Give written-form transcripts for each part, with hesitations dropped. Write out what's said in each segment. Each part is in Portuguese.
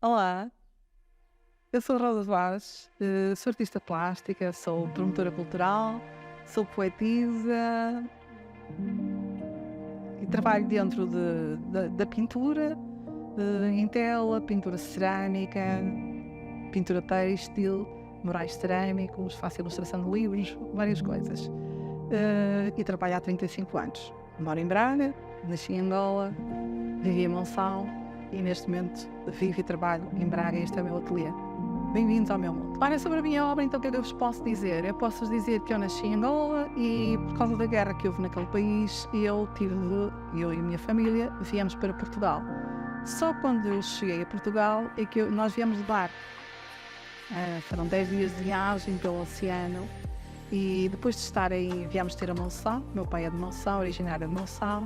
Olá, eu sou Rosa Vaz, sou artista plástica, sou promotora cultural, sou poetisa e trabalho dentro da pintura, em tela, pintura cerâmica, pintura têxtil, murais cerâmicos, faço ilustração de livros, várias coisas. E trabalho há 35 anos. Moro em Braga, nasci em Angola, vivi em Monção e neste momento vivo e trabalho em Braga. Este é o meu ateliê. Bem-vindos ao meu mundo. Ora, sobre a minha obra, então, o que é que eu vos posso dizer? Eu posso-vos dizer que eu nasci em Angola e, por causa da guerra que houve naquele país, eu e a minha família viemos para Portugal. Só quando eu cheguei a Portugal é que nós viemos de barco. Foram 10 dias de viagem pelo oceano e depois de viemos ter a Monção. Meu pai é de Monção, originário de Monção.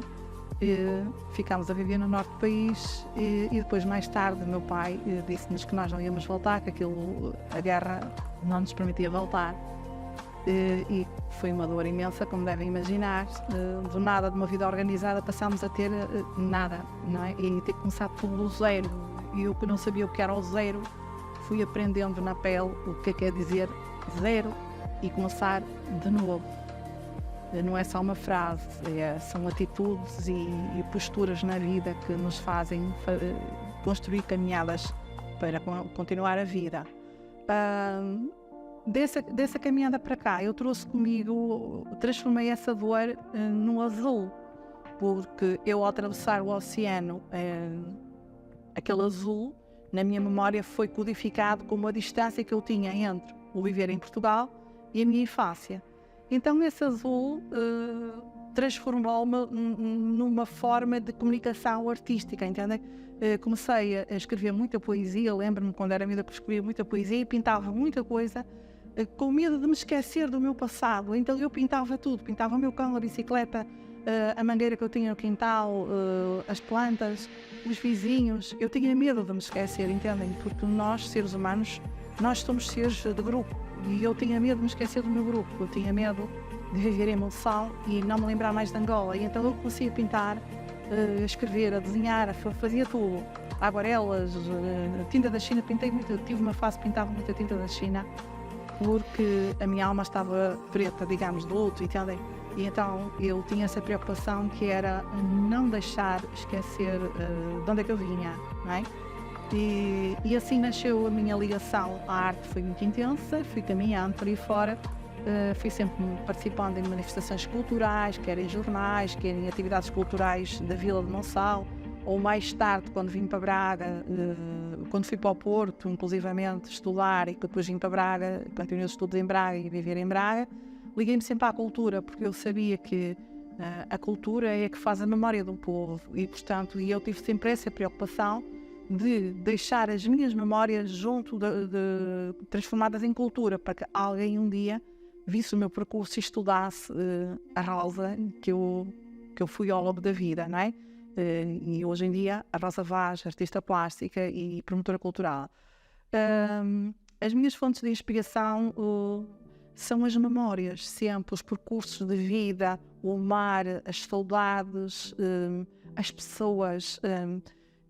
Ficámos a viver no norte do país e depois, mais tarde, meu pai disse-nos que nós não íamos voltar, que a guerra não nos permitia voltar. E foi uma dor imensa, como devem imaginar. Do nada, de uma vida organizada, passámos a ter nada, não é? E ter começado tudo do zero. E eu, que não sabia o que era o zero, fui aprendendo na pele o que quer dizer zero e começar de novo. Não é só uma frase, são atitudes e posturas na vida que nos fazem construir caminhadas para continuar a vida. Dessa caminhada para cá, eu trouxe comigo, transformei essa dor num azul, porque eu, ao atravessar o oceano, aquele azul, na minha memória, foi codificado como a distância que eu tinha entre o viver em Portugal e a minha infância. Então esse azul transformou-me numa forma de comunicação artística, entendem? Comecei a escrever muita poesia, lembro-me quando era miúda que escrevia muita poesia e pintava muita coisa, com medo de me esquecer do meu passado. Então eu pintava tudo, pintava o meu cão, a bicicleta, a mangueira que eu tinha no quintal, as plantas, os vizinhos. Eu tinha medo de me esquecer, entendem? Porque nós, seres humanos, nós somos seres de grupo. E eu tinha medo de me esquecer do meu grupo, eu tinha medo de viver em Monção e não me lembrar mais de Angola. E então eu comecei a pintar, a escrever, a desenhar, fazia tudo. Aguarelas, tinta da China, pintei muito, tive uma fase que pintava muita tinta da China, porque a minha alma estava preta, digamos, de luto, entendem? E então eu tinha essa preocupação que era não deixar esquecer de onde é que eu vinha, não é? E assim nasceu a minha ligação à arte, foi muito intensa, fui caminhando por aí fora, fui sempre participando em manifestações culturais, quer em jornais, quer em atividades culturais da Vila de Monção, ou mais tarde, quando vim para Braga, quando fui para o Porto, inclusivamente, estudar, e depois vim para Braga, continuei os estudos em Braga e viver em Braga, liguei-me sempre à cultura, porque eu sabia que a cultura é a que faz a memória de um povo, e portanto, eu tive sempre essa preocupação de deixar as minhas memórias transformadas em cultura, para que alguém um dia visse o meu percurso e estudasse a Rosa que eu fui ao longo da vida, não é? E hoje em dia, a Rosa Vaz, artista plástica e promotora cultural. As minhas fontes de inspiração são as memórias, sempre, os percursos de vida, o mar, as saudades, as pessoas.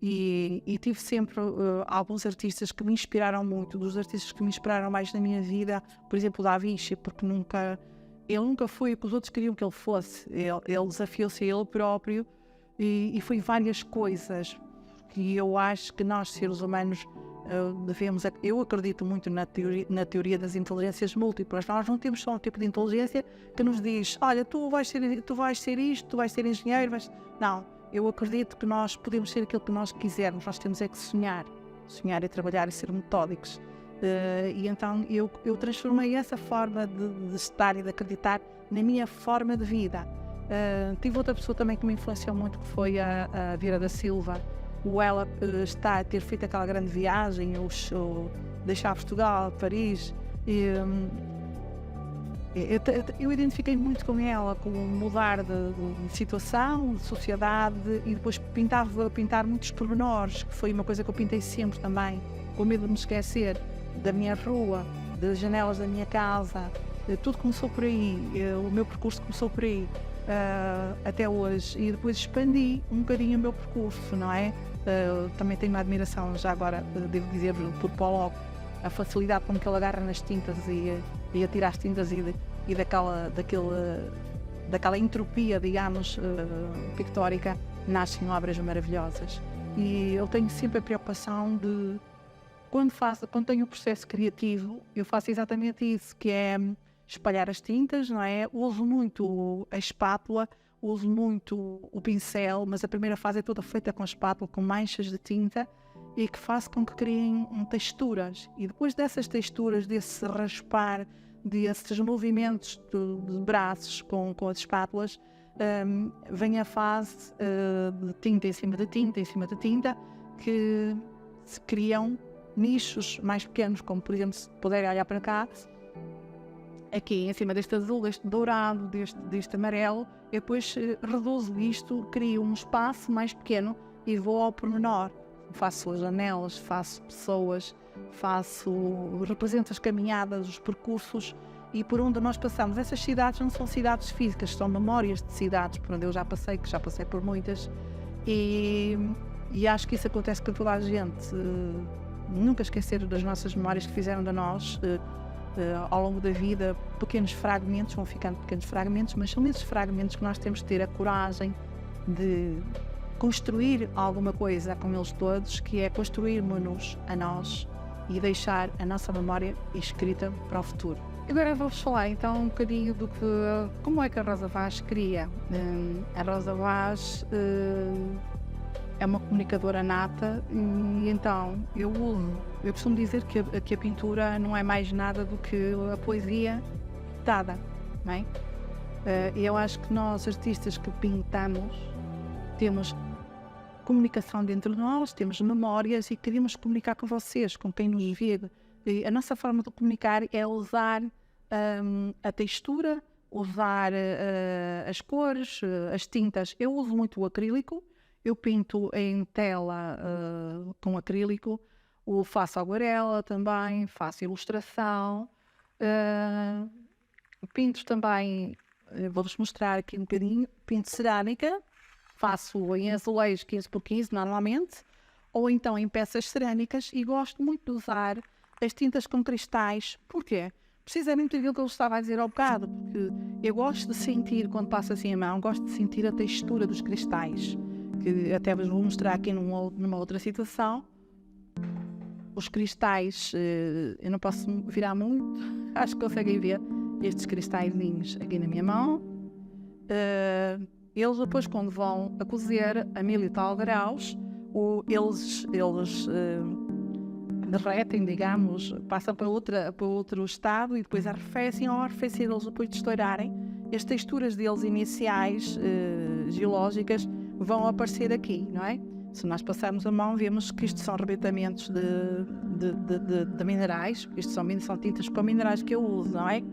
E tive sempre alguns artistas que me inspiraram muito, dos artistas que me inspiraram mais na minha vida, por exemplo, o Da Vinci, porque ele nunca foi o que os outros queriam que ele fosse, ele desafiou-se a ele próprio e foi várias coisas que eu acho que nós, seres humanos, devemos. Eu acredito muito na teoria das inteligências múltiplas. Nós não temos só um tipo de inteligência que nos diz, olha, tu vais ser isto, tu vais ser engenheiro, não. Eu acredito que nós podemos ser aquilo que nós quisermos, nós temos é que sonhar e trabalhar e ser metódicos. E então eu transformei essa forma de estar e de acreditar na minha forma de vida. Tive outra pessoa também que me influenciou muito, que foi a Vera da Silva. Ela está a ter feito aquela grande viagem, deixar Portugal, Paris, eu identifiquei muito com ela, com mudar de situação, de sociedade, e depois pintar muitos pormenores, que foi uma coisa que eu pintei sempre também, com medo de me esquecer da minha rua, das janelas da minha casa. Tudo começou por aí, o meu percurso começou por aí, até hoje, e depois expandi um bocadinho o meu percurso, não é? Também tenho uma admiração, já agora, devo dizer, por Pollock, a facilidade com que ele agarra nas tintas e atira as tintas e daquela entropia, digamos, pictórica, nascem obras maravilhosas. E eu tenho sempre a preocupação de, quando tenho o processo criativo, eu faço exatamente isso, que é espalhar as tintas, não é? Uso muito a espátula, uso muito o pincel, mas a primeira fase é toda feita com a espátula, com manchas de tinta, e que faço com que criem texturas. E depois dessas texturas, desse raspar, desses movimentos de braços com as espátulas, vem a fase de tinta em cima de tinta, em cima de tinta, que se criam nichos mais pequenos, como por exemplo, se puderem olhar para cá, aqui em cima deste azul, deste dourado, deste amarelo, eu depois reduzo isto, crio um espaço mais pequeno e vou ao pormenor. Faço as janelas, faço pessoas, represento as caminhadas, os percursos e por onde nós passamos. Essas cidades não são cidades físicas, são memórias de cidades por onde eu já passei, que já passei por muitas, e acho que isso acontece com toda a gente. Nunca esquecer das nossas memórias que fizeram de nós ao longo da vida. Pequenos fragmentos, vão ficando pequenos fragmentos, mas são esses fragmentos que nós temos de ter a coragem de construir alguma coisa com eles todos, que é construirmos-nos a nós e deixar a nossa memória escrita para o futuro. Agora vou-vos falar então um bocadinho como é que a Rosa Vaz cria. A Rosa Vaz é uma comunicadora nata e então eu costumo dizer que a pintura não é mais nada do que a poesia dada, não é? E eu acho que nós, artistas que pintamos, temos comunicação dentro de nós, temos memórias e queremos comunicar com vocês, com quem nos vê. E a nossa forma de comunicar é usar a textura, usar as cores, as tintas. Eu uso muito o acrílico, eu pinto em tela com acrílico, faço aguarela também, faço ilustração, pinto também, vou-vos mostrar aqui um bocadinho, pinto cerâmica. Faço em azulejos 15x15 normalmente, ou então em peças cerâmicas, e gosto muito de usar as tintas com cristais. Porquê? Precisamente aquilo que eu estava a dizer ao bocado, porque eu gosto de sentir, quando passo assim a mão, gosto de sentir a textura dos cristais, que até vos vou mostrar aqui numa outra situação. Os cristais, eu não posso virar muito, acho que conseguem ver estes cristalzinhos aqui na minha mão. Eles depois, quando vão a cozer a 1000 e tal graus, eles derretem, digamos, passam para outro estado e depois arrefecem. Ao arrefecer, eles depois de estourarem, as texturas deles iniciais, geológicas, vão aparecer aqui, não é? Se nós passarmos a mão, vemos que isto são arrebentamentos de minerais. Isto são tintas com minerais que eu uso, não é?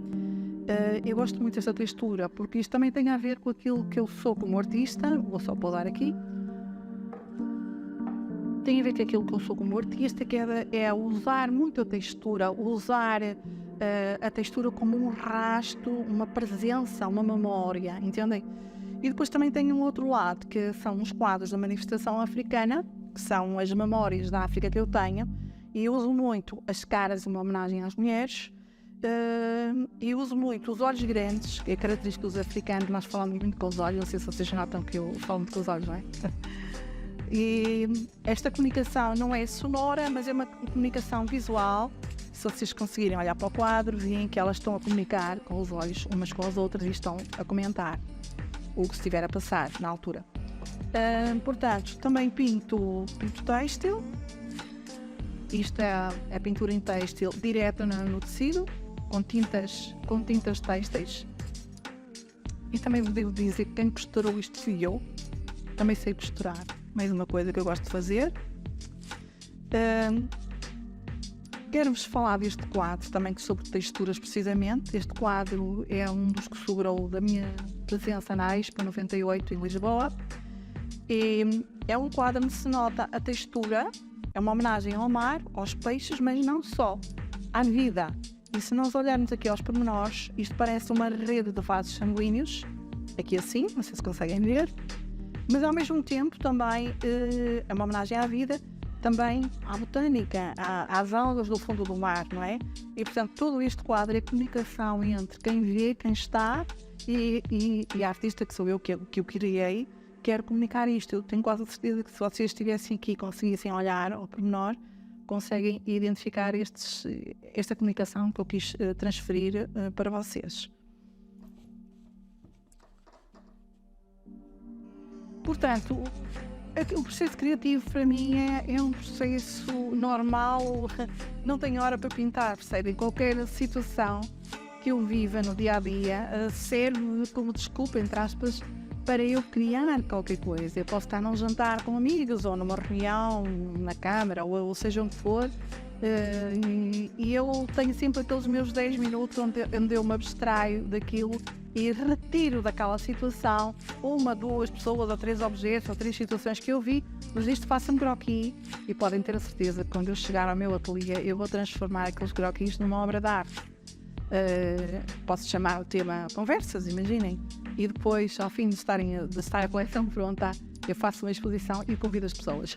Eu gosto muito desta textura, porque isto também tem a ver com aquilo que eu sou como artista. Vou só pousar aqui. Tem a ver com aquilo que eu sou como artista, que é usar muito a textura, usar a textura como um rasto, uma presença, uma memória, entendem? E depois também tem um outro lado, que são os quadros da manifestação africana, que são as memórias da África que eu tenho, e eu uso muito as caras, uma homenagem às mulheres. E uso muito os olhos grandes, que é característico dos africanos. Nós falamos muito com os olhos, não sei se vocês notam que eu falo muito com os olhos, não é? E esta comunicação não é sonora, mas é uma comunicação visual. Se vocês conseguirem olhar para o quadro, veem que elas estão a comunicar com os olhos umas com as outras e estão a comentar o que estiver a passar na altura. Portanto, também pinto têxtil. Isto é a pintura em têxtil direta no tecido, com tintas têxteis. E também vos devo dizer que quem costurou isto fui eu. Também sei costurar, mais uma coisa que eu gosto de fazer. Quero-vos falar deste quadro também sobre texturas precisamente. Este quadro é um dos que sobrou da minha presença na Expo 98 em Lisboa. E é um quadro onde se nota a textura, é uma homenagem ao mar, aos peixes, mas não só, à vida. E se nós olharmos aqui aos pormenores, isto parece uma rede de vasos sanguíneos, aqui assim, não sei se conseguem ver, Mas ao mesmo tempo também é uma homenagem à vida, também à botânica, às algas do fundo do mar, não é? E portanto todo este quadro é a comunicação entre quem vê, quem está e a artista que sou eu, que o criei, quero comunicar isto. Eu tenho quase a certeza que se vocês estivessem aqui e conseguissem olhar ao pormenor, conseguem identificar esta comunicação que eu quis transferir para vocês. Portanto, o processo criativo para mim é um processo normal, não tenho hora para pintar, percebem? Qualquer situação que eu viva no dia a dia serve como desculpa, entre aspas, para eu criar qualquer coisa. Eu posso estar num jantar com amigos ou numa reunião na câmara ou seja onde for, e eu tenho sempre aqueles meus 10 minutos onde eu me abstraio daquilo e retiro daquela situação uma, duas pessoas ou três objetos ou três situações que eu vi, mas isto faça-me croquis e podem ter a certeza que quando eu chegar ao meu ateliê eu vou transformar aqueles croquis numa obra de arte. Posso chamar o tema conversas, imaginem, e depois ao fim de estar a coleção pronta eu faço uma exposição e convido as pessoas.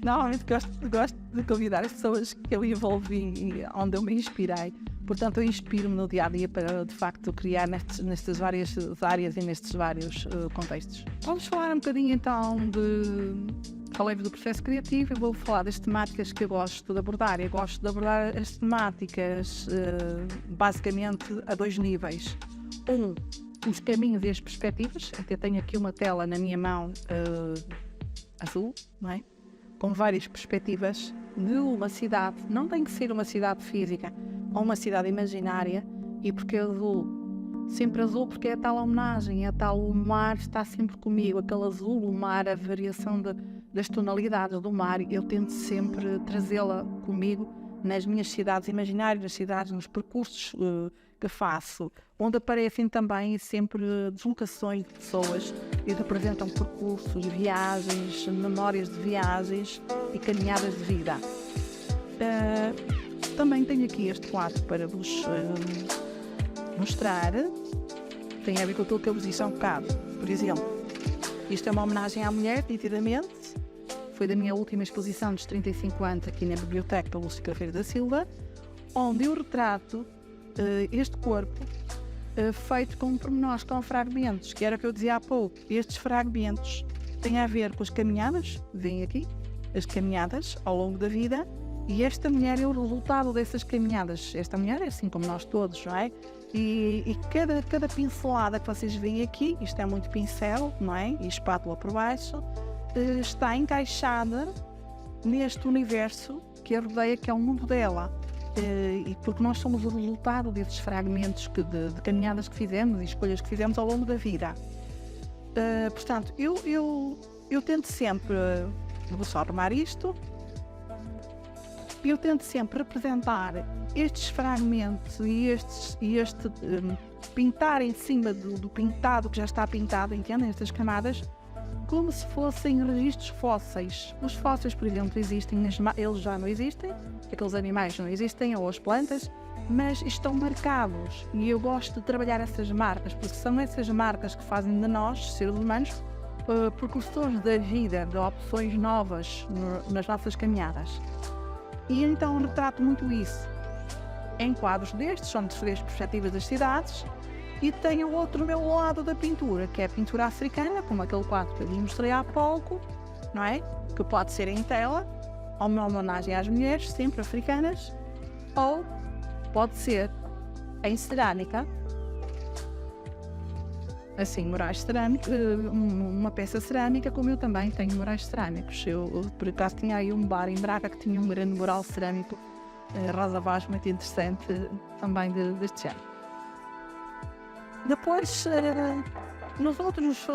Normalmente gosto de convidar as pessoas que eu envolvi e onde eu me inspirei. Portanto, eu inspiro-me no dia-a-dia para, de facto, criar nestas várias áreas e nestes vários contextos. Vamos falar um bocadinho, então, falei do processo criativo. Eu vou falar das temáticas que eu gosto de abordar. Eu gosto de abordar as temáticas, basicamente, a dois níveis. Os caminhos e as perspectivas. Até tenho aqui uma tela na minha mão azul, não é? Com várias perspectivas de uma cidade. Não tem que ser uma cidade física ou uma cidade imaginária. E porque azul? Sempre azul porque é a tal homenagem, é a tal, o mar está sempre comigo. Aquele azul, o mar, a variação das tonalidades do mar, eu tento sempre trazê-la comigo nas minhas cidades imaginárias, nas cidades, nos percursos que faço, onde aparecem também sempre deslocações de pessoas e representam percursos, viagens, memórias de viagens e caminhadas de vida. Também tenho aqui este quadro para vos mostrar. Tem a ver com aquilo que eu vos disse há um bocado. Por exemplo, isto é uma homenagem à mulher, nitidamente. Foi da minha última exposição dos 35 anos aqui na Biblioteca Lúcia Carreira da Silva, onde eu retrato este corpo feito com pormenores, com fragmentos, que era o que eu dizia há pouco. Estes fragmentos têm a ver com as caminhadas, veem aqui, as caminhadas ao longo da vida, e esta mulher é o resultado dessas caminhadas. Esta mulher é assim como nós todos, não é? E cada pincelada que vocês veem aqui, isto é muito pincel, não é? E espátula por baixo, está encaixada neste universo que a rodeia, que é o mundo dela. E porque nós somos o resultado desses fragmentos de caminhadas que fizemos e escolhas que fizemos ao longo da vida. Portanto, eu tento sempre, vou só arrumar isto, eu tento sempre representar estes fragmentos e este pintar em cima do pintado que já está pintado, entendem? Estas camadas, como se fossem registros fósseis. Os fósseis, por exemplo, existem, eles já não existem, aqueles animais não existem, ou as plantas, mas estão marcados. E eu gosto de trabalhar essas marcas, porque são essas marcas que fazem de nós, seres humanos, precursores da vida, de opções novas nas nossas caminhadas. E então retrato muito isso em quadros destes, são três perspectivas das cidades. E tenho outro meu lado da pintura, que é a pintura africana, como aquele quadro que eu lhes mostrei há pouco, não é? Que pode ser em tela, ou uma homenagem às mulheres, sempre africanas, ou pode ser em cerâmica, assim, murais cerâmicos, uma peça cerâmica, como eu também tenho murais cerâmicos. Eu por acaso tinha aí um bar em Braga que tinha um grande mural cerâmico, rosa vaz, muito interessante, também deste género. Depois, nas outras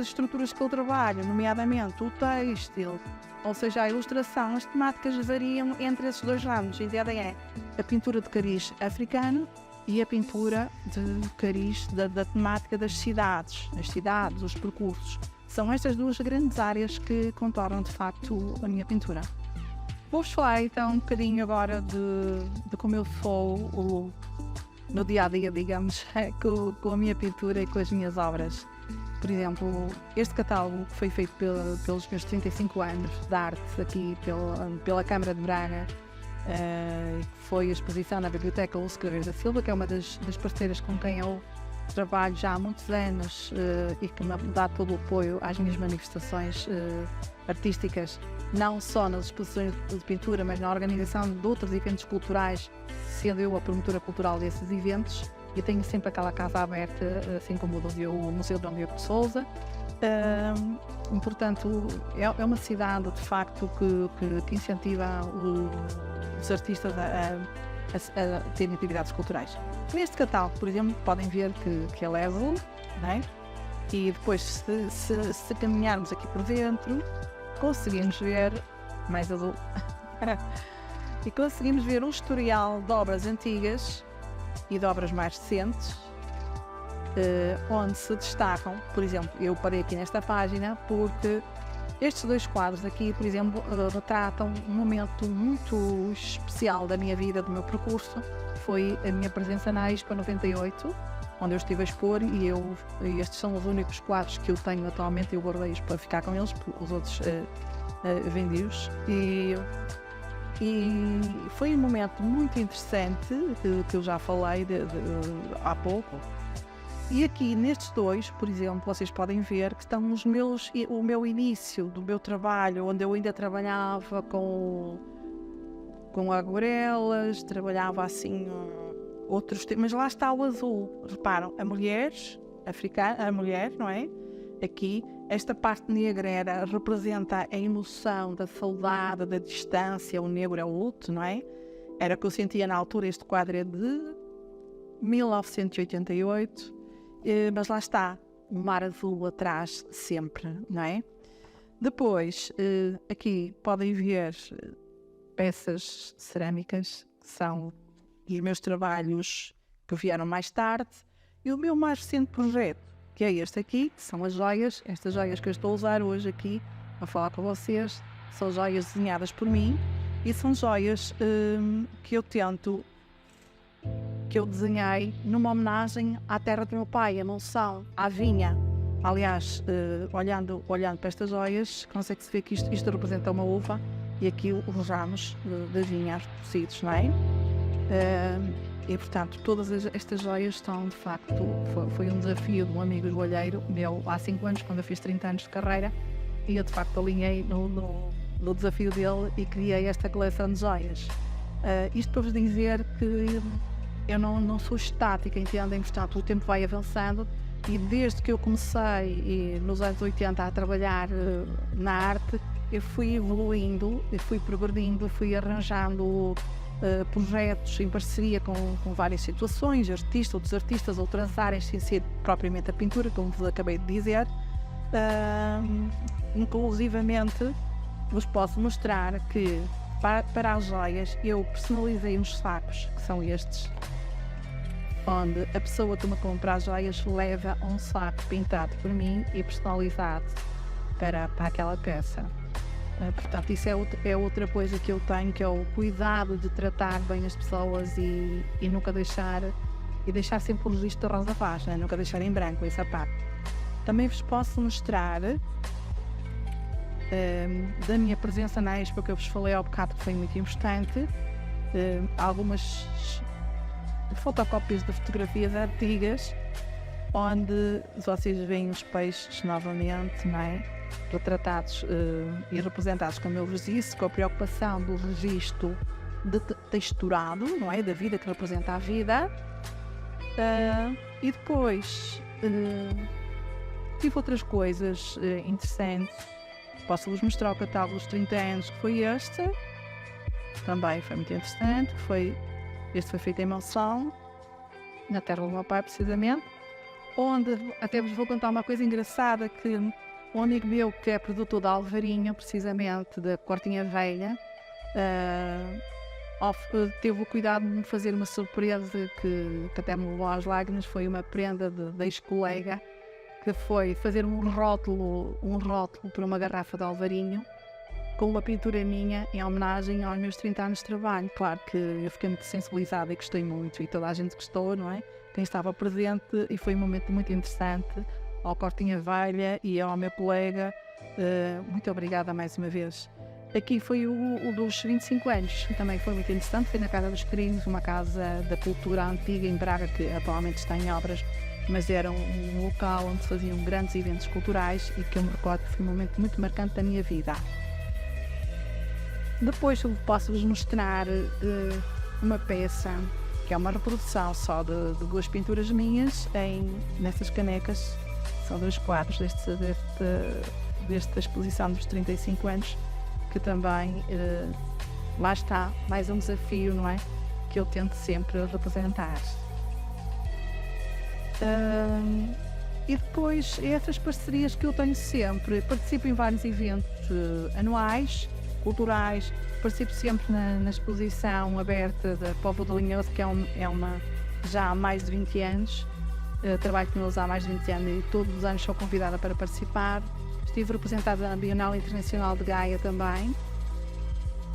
estruturas que eu trabalho, nomeadamente o têxtil, ou seja, a ilustração, as temáticas variam entre esses dois ramos. A ideia é a pintura de cariz africano e a pintura de cariz da temática das cidades, as cidades, os percursos. São estas duas grandes áreas que contornam, de facto, a minha pintura. Vou-vos falar, então, um bocadinho agora de como eu sou no dia-a-dia, digamos, com a minha pintura e com as minhas obras. por exemplo, este catálogo que foi feito pelos meus 35 anos de arte aqui pela Câmara de Braga, foi a exposição na Biblioteca Lúcio Craveiro da Silva, que é uma das parceiras com quem eu trabalho já há muitos anos e que me dá todo o apoio às minhas manifestações artísticas, não só nas exposições de pintura, mas na organização de outros eventos culturais, sendo eu a promotora cultural desses eventos. Eu tenho sempre aquela casa aberta, assim como o Museu Dom Diogo de Sousa. Portanto, é uma cidade, de facto, que incentiva os artistas a terem atividades culturais. Neste catálogo, por exemplo, podem ver que ele é azul, não é? E depois, se caminharmos aqui por dentro, conseguimos ver mais azul. E conseguimos ver um historial de obras antigas e de obras mais recentes, onde se destacam, por exemplo, eu parei aqui nesta página porque estes dois quadros aqui, por exemplo, retratam um momento muito especial da minha vida, do meu percurso. Foi a minha presença na Expo 98, onde eu estive a expor, e estes são os únicos quadros que eu tenho atualmente. Eu guardei-os para ficar com eles, porque os outros vendi-os. E foi um momento muito interessante, que eu já falei há pouco. E aqui nestes dois, por exemplo, vocês podem ver que estão o meu início do meu trabalho, onde eu ainda trabalhava com aguarelas, trabalhava assim outros temas, mas lá está o azul. Reparam, a mulher africana, a mulher, não é? Aqui, esta parte negra representa a emoção da saudade, da distância. O negro é o luto, não é? Era o que eu sentia na altura. Este quadro é de 1988, mas lá está, o mar azul atrás sempre, não é? Depois, aqui podem ver peças cerâmicas, que são os meus trabalhos que vieram mais tarde, e o meu mais recente projeto, que é este aqui, que são as joias. Estas joias que eu estou a usar hoje aqui a falar com vocês, são joias desenhadas por mim, e são joias que eu desenhei numa homenagem à terra do meu pai, a Monção, à vinha. Aliás, olhando para estas joias, consegue-se ver que isto representa uma uva, e aqui os ramos da vinha tecidos, não é? E portanto, todas estas joias estão, de facto, foi um desafio de um amigo joalheiro meu há 5 anos, quando eu fiz 30 anos de carreira, e eu de facto alinhei no desafio dele e criei esta coleção de joias. Isto para vos dizer que eu não sou estática, entendem? Portanto, o tempo vai avançando, e desde que eu comecei nos anos 80 a trabalhar na arte, eu fui evoluindo, eu fui progredindo, fui arranjando projetos em parceria com várias situações, outros artistas, outras áreas, sem ser propriamente a pintura, como vos acabei de dizer. Inclusivamente, vos posso mostrar que para as joias eu personalizei uns sacos, que são estes, onde a pessoa que me compra as joias leva um saco pintado por mim e personalizado para aquela peça. Portanto, isso é outra coisa que eu tenho, que é o cuidado de tratar bem as pessoas e nunca deixar sempre o registro de rosa paz, né? Nunca deixar em branco essa parte. Também vos posso mostrar da minha presença na Expo, que eu vos falei ao bocado, que foi muito importante, algumas fotocópias de fotografias antigas, onde vocês veem os peixes novamente, não é? Retratados e representados, como eu vos disse, com a preocupação do registro texturado, não é? Da vida, que representa a vida. E depois tive outras coisas interessantes. Posso-vos mostrar o catálogo dos 30 anos, que foi este. Também foi muito interessante. Este foi feito em Monção, na terra do meu pai, precisamente. Onde até vos vou contar uma coisa engraçada, que um amigo meu, que é produtor de Alvarinho, precisamente da Cortinha Velha, teve o cuidado de me fazer uma surpresa que até me levou às lágrimas. Foi uma prenda de ex-colega, que foi fazer um rótulo para uma garrafa de Alvarinho, com uma pintura minha, em homenagem aos meus 30 anos de trabalho. Claro que eu fiquei muito sensibilizada e gostei muito, e toda a gente gostou, não é? Quem estava presente, e foi um momento muito interessante, ao Cortinha Velha e ao meu colega. Muito obrigada mais uma vez. Aqui foi o dos 25 anos, que também foi muito interessante. Foi na Casa dos Crimes, uma casa da cultura antiga em Braga, que atualmente está em obras, mas era um local onde se faziam grandes eventos culturais e que eu me recordo que foi um momento muito marcante da minha vida. Depois eu posso-vos mostrar uma peça, que é uma reprodução só de 2 pinturas minhas nessas canecas. São 2 quadros desta exposição dos 35 anos, que também, lá está, mais um desafio, não é? Que eu tento sempre representar. E depois, essas parcerias que eu tenho sempre, participo em vários eventos anuais, culturais, participo sempre na exposição aberta da Póvoa de Linhoso, que é uma já há mais de 20 anos, trabalho com eles há mais de 20 anos e todos os anos sou convidada para participar. Estive representada na Bienal Internacional de Gaia também.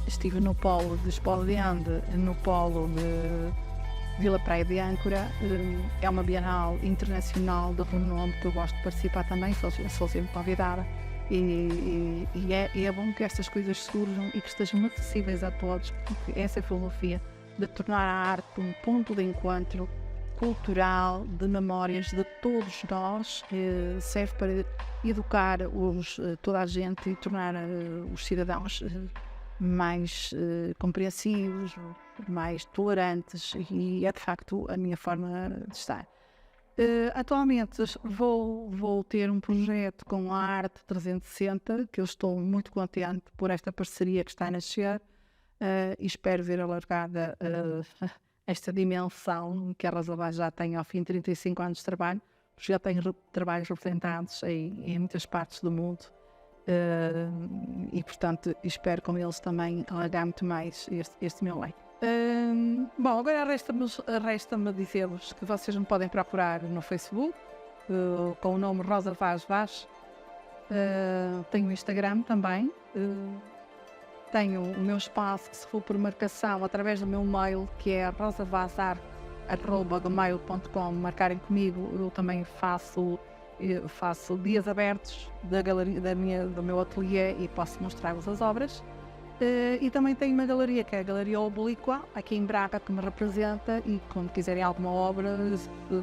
Estive no polo de Expollende, no polo de Vila Praia de Âncora. É uma Bienal Internacional de renome que eu gosto de participar também, sou sempre convidada. E é bom que estas coisas surjam e que estejam acessíveis a todos, porque essa é a filosofia de tornar a arte um ponto de encontro cultural, de memórias de todos nós, serve para educar toda a gente e tornar os cidadãos mais compreensivos, mais tolerantes, e é de facto a minha forma de estar. Atualmente vou ter um projeto com a Arte 360, que eu estou muito contente por esta parceria que está a nascer, e espero ver alargada esta dimensão que a Rosa Vaz já tem ao fim de 35 anos de trabalho, porque já tenho trabalhos representados em muitas partes do mundo, e portanto espero com eles também alargar muito mais este meu leito. Bom, agora resta-me dizer-vos que vocês me podem procurar no Facebook com o nome Rosa Vaz Vaz. Tenho o Instagram também. Tenho o meu espaço, que se for por marcação, através do meu mail, que é rosavazar@gmail.com, marcarem comigo. Eu também faço dias abertos da galeria, do meu ateliê, e posso mostrar-vos as obras. E também tenho uma galeria, que é a Galeria Oblíqua, aqui em Braga, que me representa, e quando quiserem alguma obra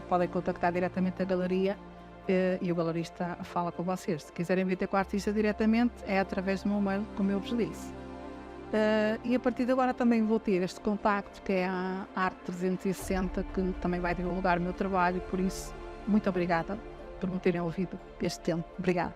podem contactar diretamente a galeria, e o galerista fala com vocês. Se quiserem vir ter com o artista diretamente, é através do meu mail, como eu vos disse. E a partir de agora também vou ter este contacto, que é a Arte 360, que também vai divulgar o meu trabalho. Por isso, muito obrigada por me terem ouvido este tempo. Obrigada.